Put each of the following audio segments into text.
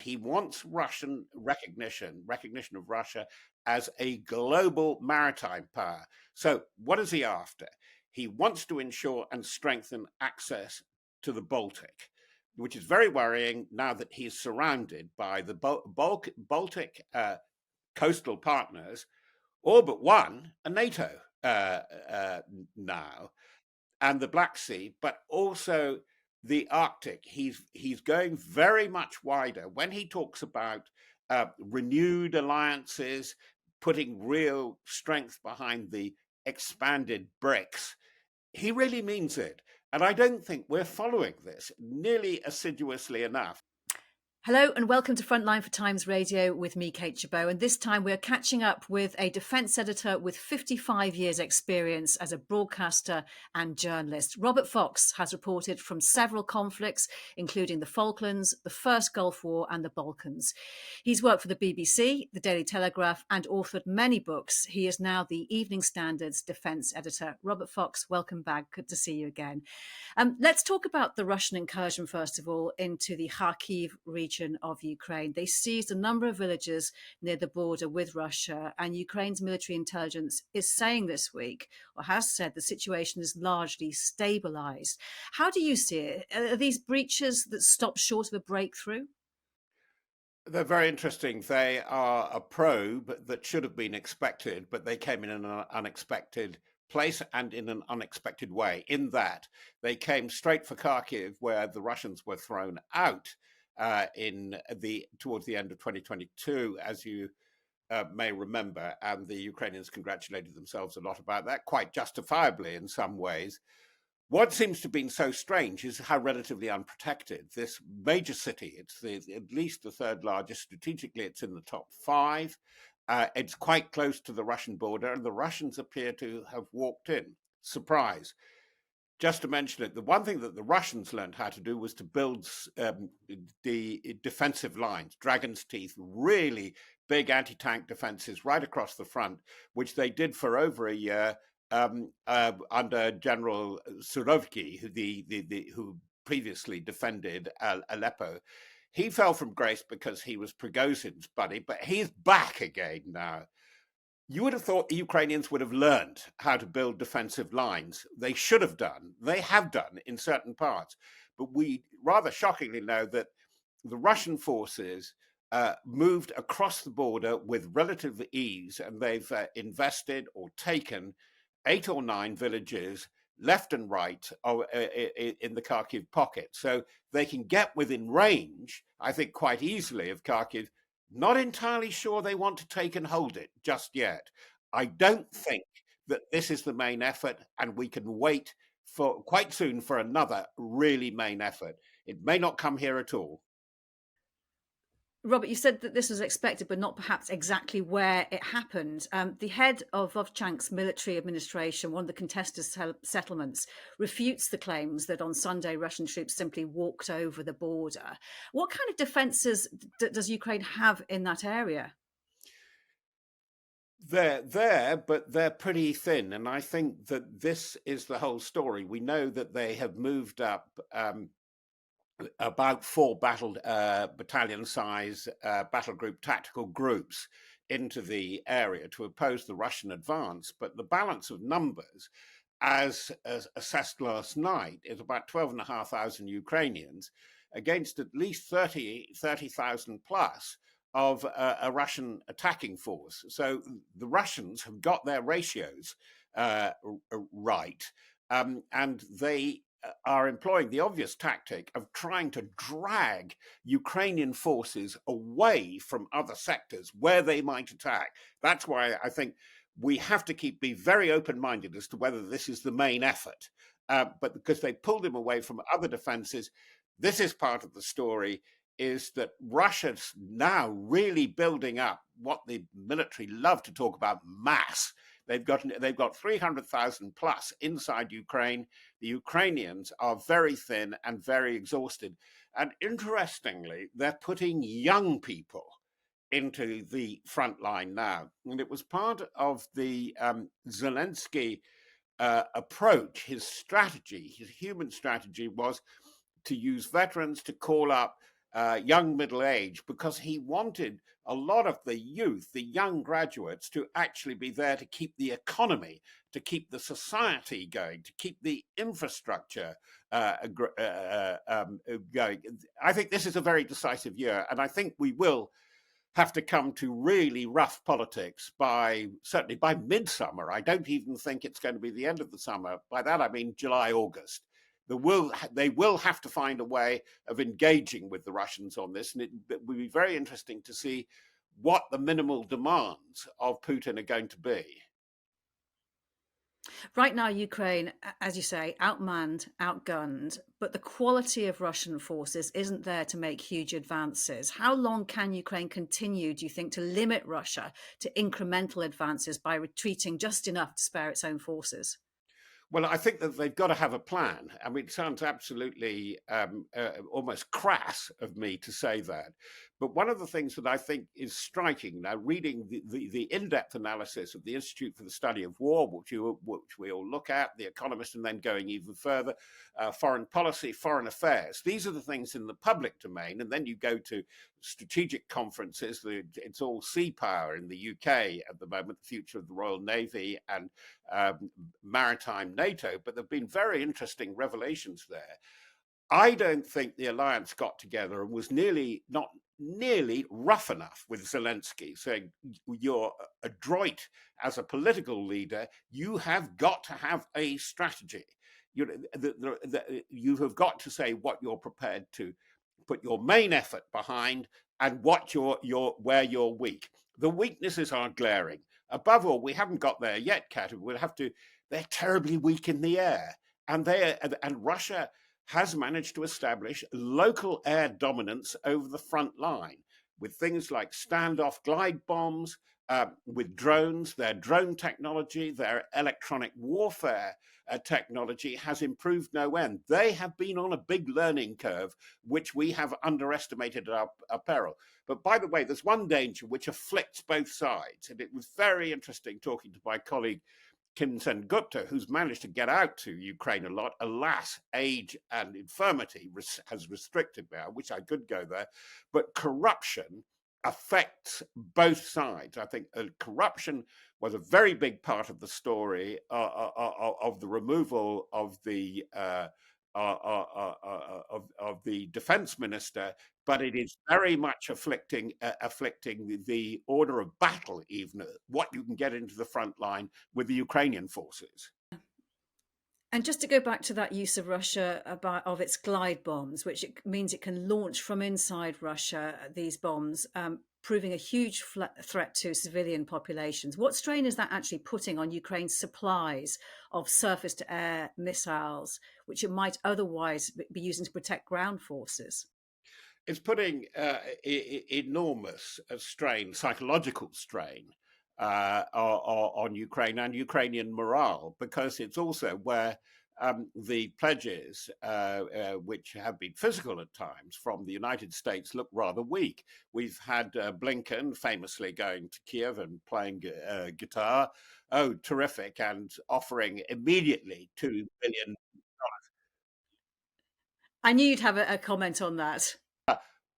He wants Russian recognition of Russia as a global maritime power. So what is he after? He wants to ensure and strengthen access to the Baltic, which is very worrying now that he's surrounded by the Baltic coastal partners, all but one are NATO now, and the Black Sea, but also the Arctic. He's going very much wider when he talks about renewed alliances, putting real strength behind the expanded BRICS. He really means it. And I don't think we're following this nearly assiduously enough. Hello and welcome to Frontline for Times Radio with me, Kate Chabot. And this time we're catching up with a defence editor with 55 years' experience as a broadcaster and journalist. Robert Fox has reported from several conflicts, including the Falklands, the First Gulf War and the Balkans. He's worked for the BBC, the Daily Telegraph and authored many books. He is now the Evening Standard's defence editor. Robert Fox, welcome back. Good to see you again. Let's talk about the Russian incursion, first of all, into the Kharkiv region of Ukraine. They seized a number of villages near the border with Russia, and Ukraine's military intelligence is saying this week, or has said, the situation is largely stabilized. How do you see it? Are these breaches that stop short of a breakthrough? They're very interesting. They are a probe that should have been expected, but they came in an unexpected place and in an unexpected way, in that they came straight for Kharkiv, where the Russians were thrown out towards the end of 2022, as you may remember, and the Ukrainians congratulated themselves a lot about that, quite justifiably in some ways. What seems to have been so strange is how relatively unprotected this major city, it's at least the third largest strategically, it's in the top five. It's quite close to the Russian border, and the Russians appear to have walked in. Surprise. Just to mention it, the one thing that the Russians learned how to do was to build the defensive lines, Dragon's Teeth, really big anti-tank defenses right across the front, which they did for over a year under General Suroviki, who previously defended Aleppo. He fell from grace because he was Prigozhin's buddy, but he's back again now. You would have thought the Ukrainians would have learned how to build defensive lines. They should have done. They have done in certain parts. But we rather shockingly know that the Russian forces moved across the border with relative ease, and they've invested or taken 8 or 9 villages left and right in the Kharkiv pocket. So they can get within range, I think, quite easily of Kharkiv. Not entirely sure they want to take and hold it just yet. I don't think that this is the main effort, and we can wait for quite soon for another really main effort. It may not come here at all. Robert, you said that this was expected, but not perhaps exactly where it happened. The head of Vovchank's military administration, one of the contested settlements, refutes the claims that on Sunday Russian troops simply walked over the border. What kind of defences does Ukraine have in that area? They're there, but they're pretty thin. And I think that this is the whole story. We know that they have moved up about 4 battalion-size battle group tactical groups into the area to oppose the Russian advance. But the balance of numbers, as assessed last night, is about 12,500 Ukrainians against at least 30,000 plus of a Russian attacking force. So the Russians have got their ratios right, and they are employing the obvious tactic of trying to drag Ukrainian forces away from other sectors where they might attack. That's why I think we have to be very open-minded as to whether this is the main effort. But because they pulled him away from other defenses, this is part of the story, is that Russia's now really building up what the military love to talk about, mass. They've got 300,000 plus inside Ukraine. The Ukrainians are very thin and very exhausted. And interestingly, they're putting young people into the front line now. And it was part of the Zelensky approach, his strategy, his human strategy was to use veterans to call up young middle age, because he wanted a lot of the youth, the young graduates, to actually be there to keep the economy, to keep the society going, to keep the infrastructure going. I think this is a very decisive year, and I think we will have to come to really rough politics certainly by midsummer. I don't even think it's going to be the end of the summer. By that I mean July, August. They will have to find a way of engaging with the Russians on this, and it will be very interesting to see what the minimal demands of Putin are going to be. Right now, Ukraine, as you say, outmanned, outgunned, but the quality of Russian forces isn't there to make huge advances. How long can Ukraine continue, do you think, to limit Russia to incremental advances by retreating just enough to spare its own forces? Well, I think that they've got to have a plan. I mean, it sounds absolutely almost crass of me to say that. But one of the things that I think is striking now, reading the in-depth analysis of the Institute for the Study of War, which we all look at, The Economist, and then going even further, foreign policy, foreign affairs. These are the things in the public domain. And then you go to strategic conferences. It's all sea power in the UK at the moment, the future of the Royal Navy and maritime NATO, but there have been very interesting revelations there. I don't think the alliance got together and was not nearly rough enough with Zelensky, saying you're adroit as a political leader, you have got to have a strategy. You have got to say what you're prepared to put your main effort behind and what where you're weak. The weaknesses are glaring. Above all, we haven't got there yet, Kat. They're terribly weak in the air, and Russia has managed to establish local air dominance over the front line with things like standoff glide bombs, with drones. Their drone technology, their electronic warfare technology has improved no end. They have been on a big learning curve, which we have underestimated at our peril. But by the way, there's one danger which afflicts both sides. And it was very interesting talking to my colleague, Kim Sen-Gupta, who's managed to get out to Ukraine a lot. Alas, age and infirmity has restricted me. I wish I could go there. But corruption affects both sides. I think corruption was a very big part of the story of the removal of the defense minister, but it is very much afflicting the order of battle, even what you can get into the front line with the Ukrainian forces. And just to go back to that use of Russia of its glide bombs, which means it can launch from inside Russia these bombs, proving a huge threat to civilian populations. What strain is that actually putting on Ukraine's supplies of surface-to-air missiles, which it might otherwise be using to protect ground forces? It's putting enormous strain, psychological strain, on Ukraine and Ukrainian morale, because it's also where the pledges, which have been physical at times from the United States, look rather weak. We've had Blinken famously going to Kiev and playing guitar. Oh, terrific, and offering immediately $2 billion. I knew you'd have a comment on that.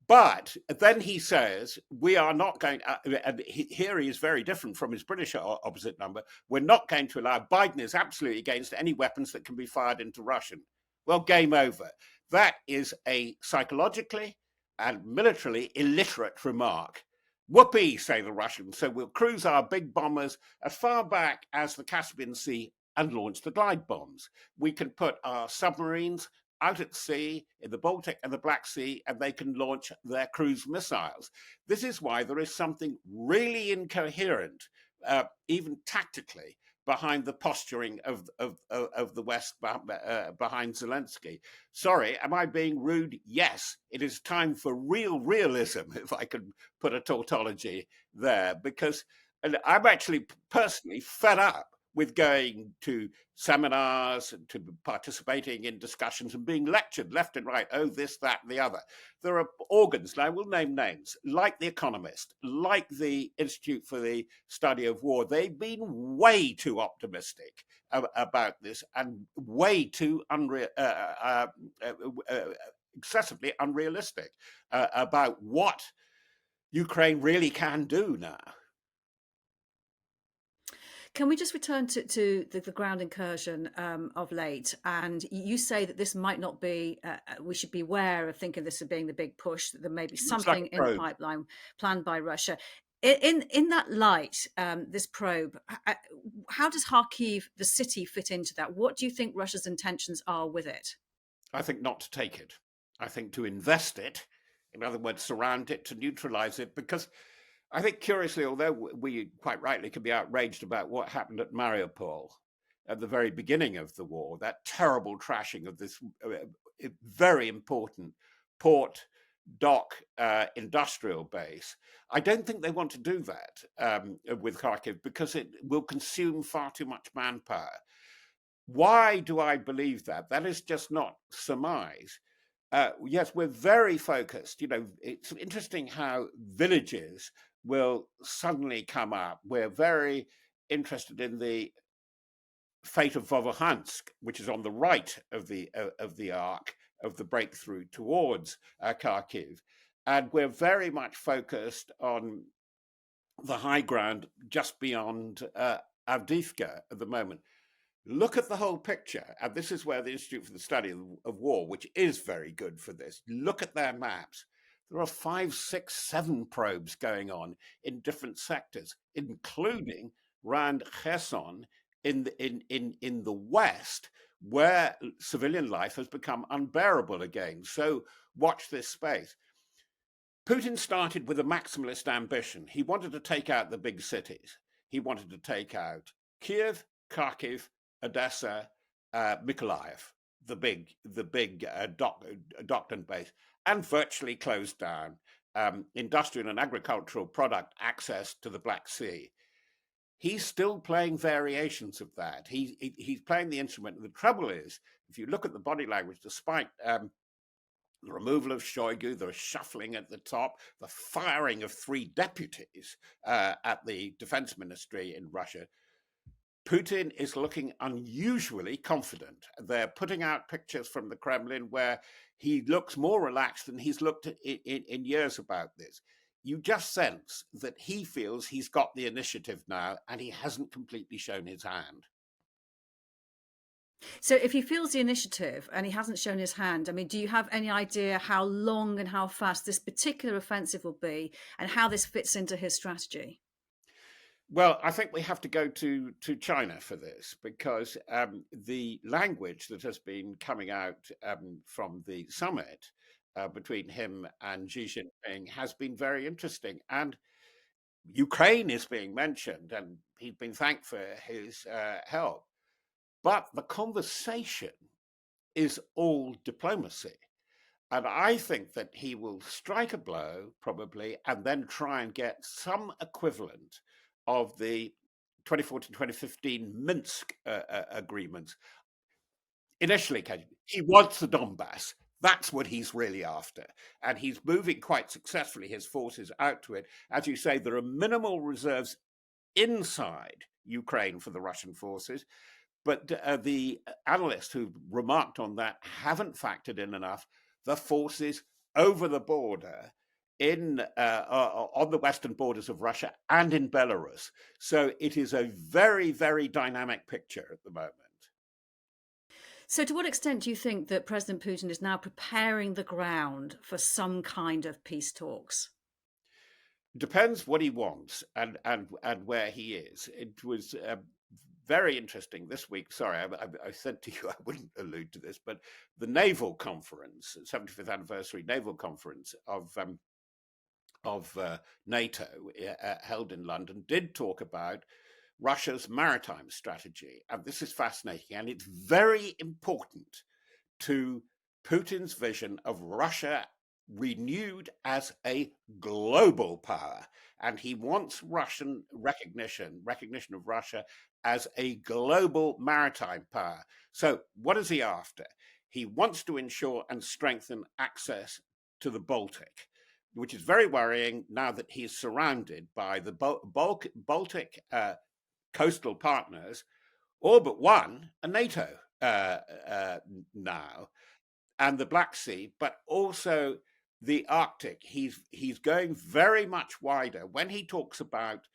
But then he says, we are not going, and here he is very different from his British opposite number, we're not going to allow, Biden is absolutely against any weapons that can be fired into Russian. Well, game over. That is a psychologically and militarily illiterate remark. Whoopee, say the Russians. So we'll cruise our big bombers as far back as the Caspian Sea and launch the glide bombs. We can put our submarines out at sea in the Baltic and the Black Sea, and they can launch their cruise missiles. This is why there is something really incoherent, even tactically, behind the posturing of the West behind Zelensky. Sorry, am I being rude? Yes, it is time for real realism, if I could put a tautology there, because I'm actually personally fed up with going to seminars and to participating in discussions and being lectured left and right, oh, this, that, and the other. There are organs, and I will name names, like The Economist, like the Institute for the Study of War. They've been way too optimistic about this and way too excessively unrealistic about what Ukraine really can do now. Can we just return to the ground incursion of late? And you say that this might not be, we should be aware of thinking this as being the big push, that there may be It looks like something a in the probe. pipeline planned by Russia. In that light, this probe, how does Kharkiv, the city, fit into that? What do you think Russia's intentions are with it? I think not to take it. I think to invest it, in other words, surround it, to neutralize it, because I think, curiously, although we quite rightly can be outraged about what happened at Mariupol at the very beginning of the war, that terrible trashing of this very important port, dock, industrial base, I don't think they want to do that with Kharkiv, because it will consume far too much manpower. Why do I believe that? That is just not surmise. Yes, we're very focused. You know, it's interesting how villages will suddenly come up. We're very interested in the fate of Vovohansk, which is on the right of the arc of the breakthrough towards Kharkiv, and we're very much focused on the high ground just beyond Avdiivka at the moment. Look at the whole picture, and this is where the Institute for the Study of War, which is very good for this, look at their maps. There are 5, 6, 7 probes going on in different sectors, including around Kherson in the west, where civilian life has become unbearable again. So watch this space. Putin started with a maximalist ambition. He wanted to take out the big cities. He wanted to take out Kiev, Kharkiv, Odessa, Mykolaiv, the big Doctrine base, and virtually closed down industrial and agricultural product access to the Black Sea. He's still playing variations of that. He's playing the instrument. And the trouble is, if you look at the body language, despite the removal of Shoigu, the shuffling at the top, the firing of 3 deputies at the defense ministry in Russia, Putin is looking unusually confident. They're putting out pictures from the Kremlin where he looks more relaxed than he's looked in years about this. You just sense that he feels he's got the initiative now, and he hasn't completely shown his hand. So if he feels the initiative and he hasn't shown his hand, I mean, do you have any idea how long and how fast this particular offensive will be, and how this fits into his strategy? Well, I think we have to go to China for this, because the language that has been coming out from the summit between him and Xi Jinping has been very interesting. And Ukraine is being mentioned, and he's been thanked for his help. But the conversation is all diplomacy. And I think that he will strike a blow, probably, and then try and get some equivalent of the 2014-2015 Minsk agreements. Initially, he wants the Donbass. That's what he's really after. And he's moving quite successfully his forces out to it. As you say, there are minimal reserves inside Ukraine for the Russian forces. But the analysts who remarked on that haven't factored in enough the forces over the border on the western borders of Russia and in Belarus. So it is a very, very dynamic picture at the moment. So to what extent do you think that President Putin is now preparing the ground for some kind of peace talks? Depends what he wants and where he is. It was very interesting this week. Sorry, I said to you I wouldn't allude to this, but the naval conference, 75th anniversary naval conference of NATO held in London, did talk about Russia's maritime strategy. And this is fascinating. And it's very important to Putin's vision of Russia renewed as a global power. And he wants Russian recognition of Russia as a global maritime power. So what is he after? He wants to ensure and strengthen access to the Baltic, which is very worrying now that he's surrounded by the Baltic coastal partners, all but one are NATO now. and the Black Sea, but also the Arctic. He's going very much wider when he talks about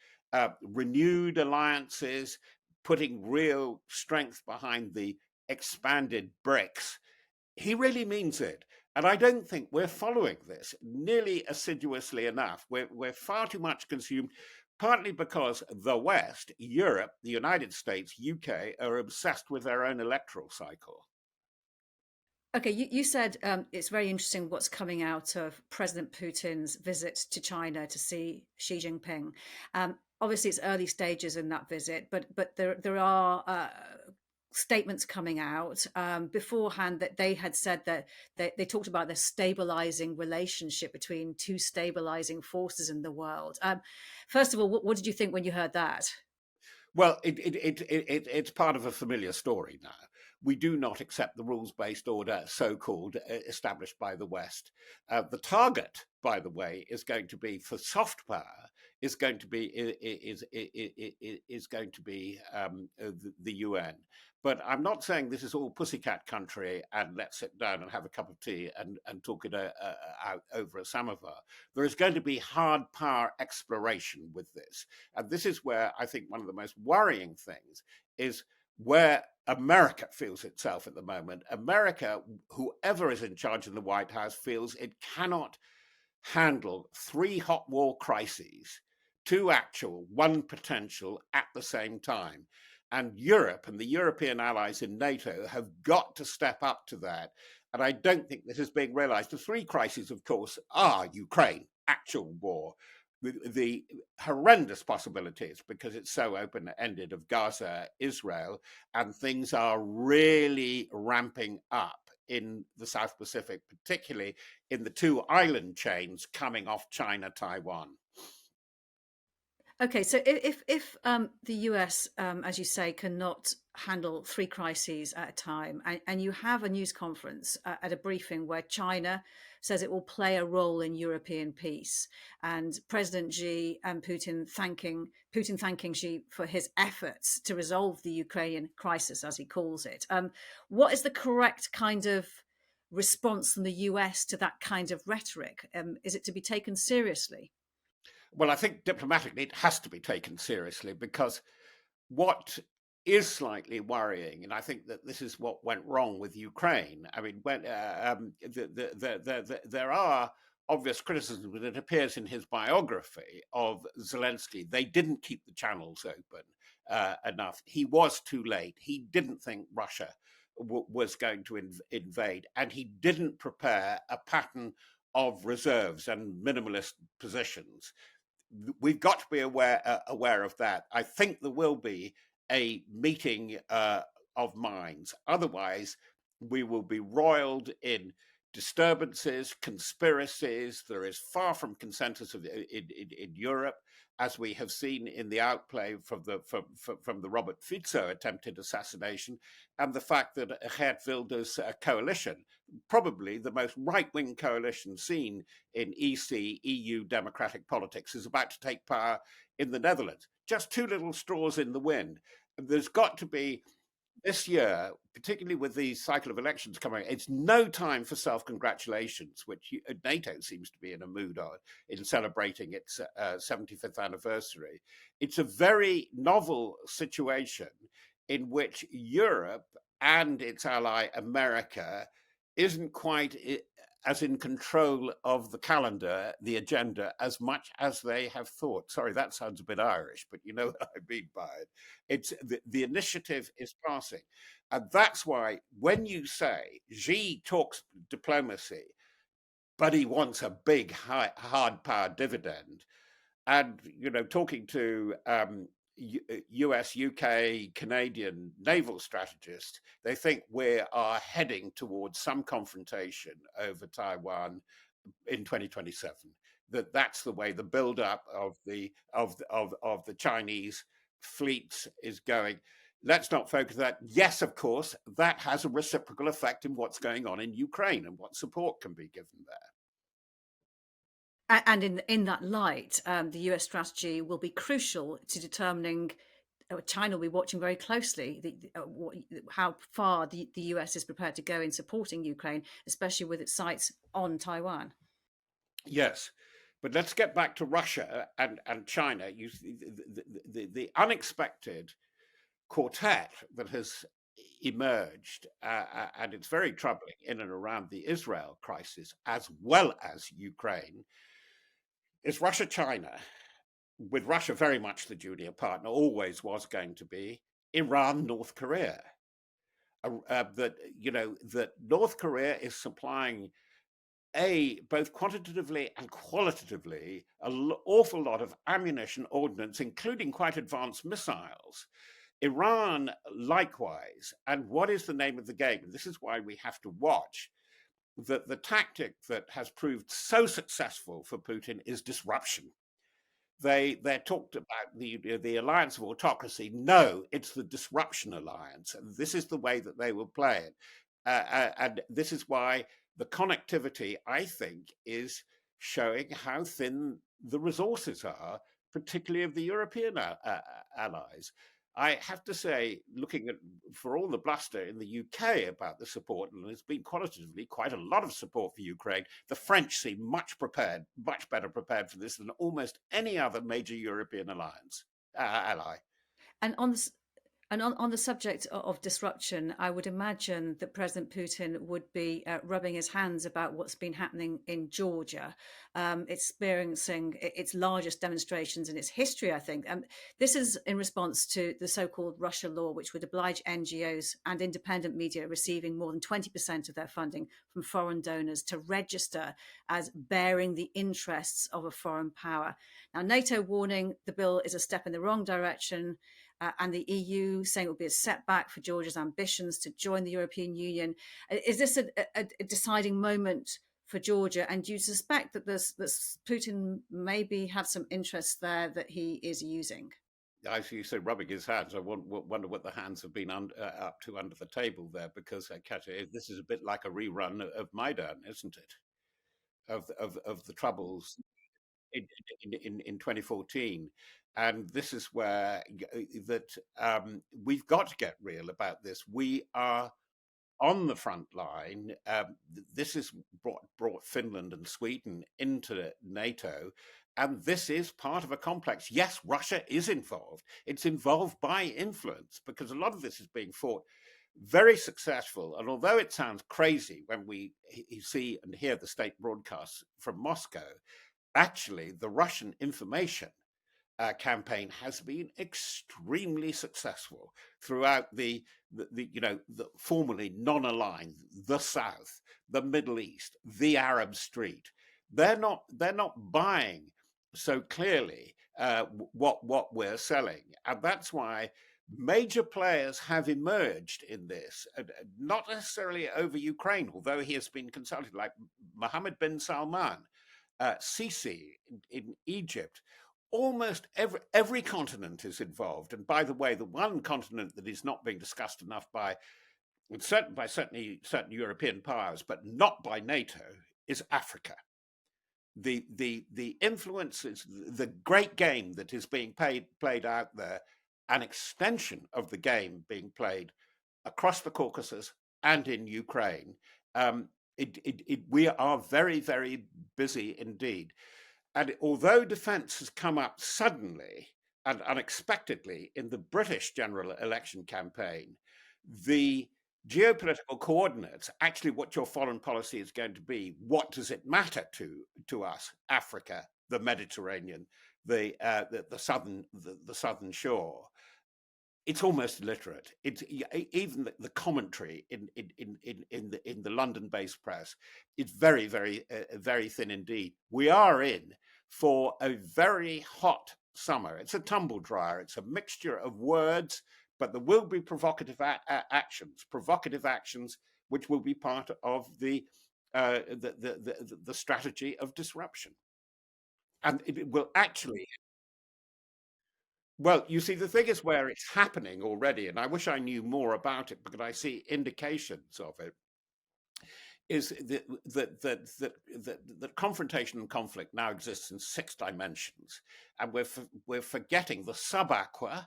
renewed alliances, putting real strength behind the expanded BRICS. He really means it. And I don't think we're following this nearly assiduously enough. We're far too much consumed, partly because the West, Europe, the United States, UK, are obsessed with their own electoral cycle. Okay, you said it's very interesting what's coming out of President Putin's visit to China to see Xi Jinping. Obviously, it's early stages in that visit, but there are statements coming out beforehand that they had said that they talked about the stabilizing relationship between two stabilizing forces in the world. First of all, what did you think when you heard that? Well, it's part of a familiar story now. We do not accept the rules-based order, so-called, established by the West. The target, by the way, is going to be for soft power. Is going to be is going to be the UN. But I'm not saying this is all pussycat country and let's sit down and have a cup of tea and talk it out over a samovar. There is going to be hard power exploration with this. And this is where I think one of the most worrying things is where America feels itself at the moment. America, whoever is in charge in the White House, feels it cannot handle three hot war crises, two actual, one potential at the same time. And Europe and the European allies in NATO have got to step up to that. And I don't think this is being realized. The three crises, of course, are Ukraine, actual war, the horrendous possibilities, because it's so open-ended, of Gaza, Israel, and things are really ramping up in the South Pacific, particularly in the two island chains coming off China, Taiwan. Okay, so if the US, as you say, cannot handle three crises at a time, and you have a news conference at a briefing where China says it will play a role in European peace, and President Xi and Putin thanking Xi for his efforts to resolve the Ukrainian crisis, as he calls it, what is the correct kind of response from the US to that kind of rhetoric? Is it to be taken seriously? Well, I think diplomatically it has to be taken seriously because what is slightly worrying, and I think that this is what went wrong with Ukraine. I mean, when there are obvious criticisms, but it appears in his biography of Zelensky, they didn't keep the channels open enough. He was too late. He didn't think Russia was going to invade, and he didn't prepare a pattern of reserves and minimalist positions. We've got to be aware of that. I think there will be a meeting of minds. Otherwise, we will be roiled in disturbances, conspiracies. There is far from consensus in Europe, as we have seen in the outplay from the Robert Fico attempted assassination, and the fact that Geert Wilders' coalition, probably the most right-wing coalition seen in EC, EU democratic politics, is about to take power in the Netherlands. Just two little straws in the wind. There's got to be this year, particularly with the cycle of elections coming, it's no time for self-congratulations, which NATO seems to be in a mood on in celebrating its 75th anniversary. It's a very novel situation in which Europe and its ally America isn't quite as in control of the calendar, the agenda, as much as they have thought. Sorry, that sounds a bit Irish, but you know what I mean by it. It's the initiative is passing. And that's why when you say Xi talks diplomacy, but he wants a big, hard power dividend, and, you know, talking to US, UK, Canadian naval strategists, they think we are heading towards some confrontation over Taiwan in 2027. That's the way the build-up of the Chinese fleets is going. Let's not focus that. Yes, of course, that has a reciprocal effect in what's going on in Ukraine and what support can be given there. And in that light, the US strategy will be crucial to determining China will be watching very closely how far the US is prepared to go in supporting Ukraine, especially with its sights on Taiwan. Yes, but let's get back to Russia and China. The unexpected quartet that has emerged, and it's very troubling in and around the Israel crisis as well as Ukraine, is Russia, China, with Russia very much the junior partner, always was going to be, Iran, North Korea. That North Korea is supplying both quantitatively and qualitatively an awful lot of ammunition, ordnance, including quite advanced missiles. Iran, likewise. And what is the name of the game? And this is why we have to watch that the tactic that has proved so successful for Putin is disruption. They talked about the alliance of autocracy. No, it's the disruption alliance. And this is the way that they will play it. And this is why the connectivity, I think, is showing how thin the resources are, particularly of the European allies. I have to say, looking at, for all the bluster in the UK about the support, and there's been qualitatively quite a lot of support for Ukraine, the French seem much better prepared for this than almost any other major European ally. And on the subject of disruption, I would imagine that President Putin would be rubbing his hands about what's been happening in Georgia, experiencing its largest demonstrations in its history, I think. This is in response to the so-called Russia law, which would oblige NGOs and independent media receiving more than 20% of their funding from foreign donors to register as bearing the interests of a foreign power. Now, NATO warning the bill is a step in the wrong direction. And the EU saying it will be a setback for Georgia's ambitions to join the European Union. Is this a deciding moment for Georgia? And do you suspect that Putin maybe have some interests there that he is using? I see you say rubbing his hands. I wonder what the hands have been up to under the table there, because Katya, this is a bit like a rerun of Maidan, isn't it? Of the troubles in 2014. And this is where we've got to get real about this. We are on the front line. This has brought Finland and Sweden into NATO. And this is part of a complex. Yes, Russia is involved. It's involved by influence, because a lot of this is being fought very successful. And although it sounds crazy when we see and hear the state broadcasts from Moscow, actually the Russian information campaign has been extremely successful throughout the formerly non-aligned, the South, the Middle East, the Arab Street. They're not buying so clearly what we're selling, and that's why major players have emerged in this, not necessarily over Ukraine, although he has been consulted, like Mohammed bin Salman, Sisi in Egypt. Almost every continent is involved. And by the way, the one continent that is not being discussed enough by certainly certain European powers, but not by NATO, is Africa. The influences, the great game that is being played out there, an extension of the game being played across the Caucasus and in Ukraine. We are very, very busy indeed. And although defence has come up suddenly and unexpectedly in the British general election campaign, the geopolitical coordinates, actually what your foreign policy is going to be, what does it matter to us, Africa, the Mediterranean, the southern shore, it's almost illiterate. It's even the commentary in the London-based press is very, very, very thin indeed. We are in for a very hot summer. It's a tumble dryer. It's a mixture of words, but there will be provocative actions, which will be part of the strategy of disruption, and it will actually. Well, you see, the thing is where it's happening already, and I wish I knew more about it because I see indications of it, is that confrontation and conflict now exists in 6 dimensions, and we're forgetting the subaqua,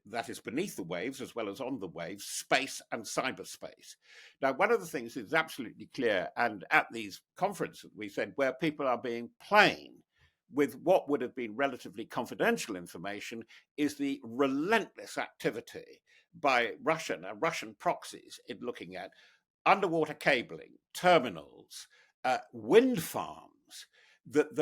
that is beneath the waves as well as on the waves, space and cyberspace. Now, one of the things that is absolutely clear, and at these conferences we said, where people are being plain with what would have been relatively confidential information, is the relentless activity by Russian proxies in looking at underwater cabling, terminals, wind farms, that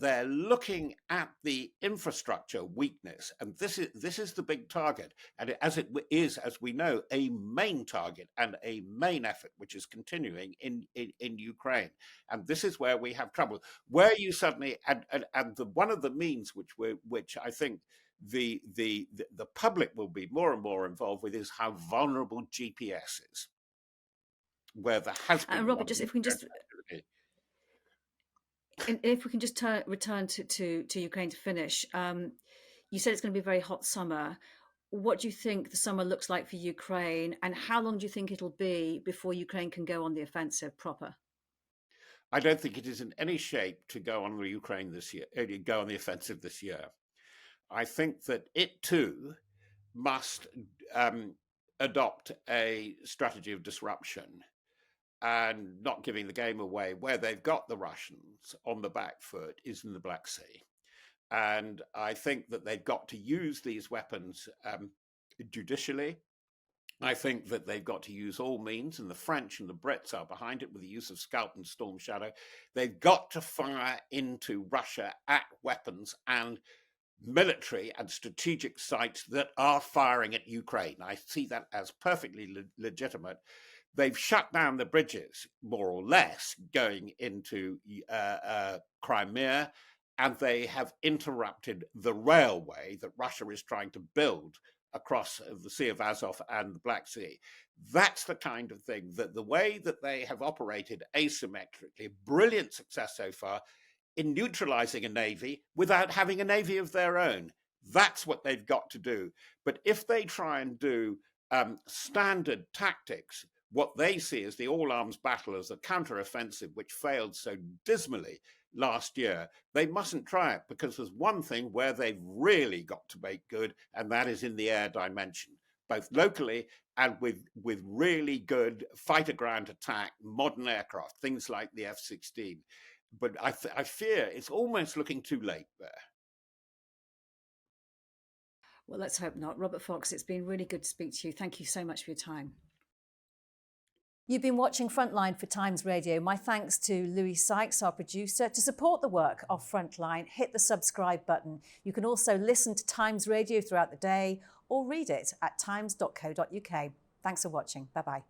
they're looking at the infrastructure weakness, and this is the big target, and as it is, as we know, a main target and a main effort which is continuing in Ukraine, and this is where we have trouble. Where you suddenly one of the means which I think the public will be more and more involved with is how vulnerable GPS is, where there has been. And Robert, if we can just return to Ukraine to finish. You said it's going to be a very hot summer. What do you think the summer looks like for Ukraine, and how long do you think it'll be before Ukraine can go on the offensive proper? I don't think it is in any shape to go on the Ukraine this year, go on the offensive this year. I think that it too must adopt a strategy of disruption and not giving the game away. Where they've got the Russians on the back foot is in the Black Sea. And I think that they've got to use these weapons judicially. I think that they've got to use all means, and the French and the Brits are behind it with the use of Scalp and Storm Shadow. They've got to fire into Russia at weapons and military and strategic sites that are firing at Ukraine. I see that as perfectly legitimate. They've shut down the bridges, more or less, going into Crimea, and they have interrupted the railway that Russia is trying to build across the Sea of Azov and the Black Sea. That's the kind of thing that the way that they have operated asymmetrically, brilliant success so far in neutralizing a navy without having a navy of their own. That's what they've got to do. But if they try and do standard tactics, what they see as the all-arms battle as a counter-offensive, which failed so dismally last year, they mustn't try it, because there's one thing where they've really got to make good, and that is in the air dimension, both locally and with really good fighter ground attack, modern aircraft, things like the F-16. But I fear it's almost looking too late there. Well, let's hope not. Robert Fox, it's been really good to speak to you. Thank you so much for your time. You've been watching Frontline for Times Radio. My thanks to Louis Sykes, our producer. To support the work of Frontline, hit the subscribe button. You can also listen to Times Radio throughout the day or read it at times.co.uk. Thanks for watching. Bye-bye.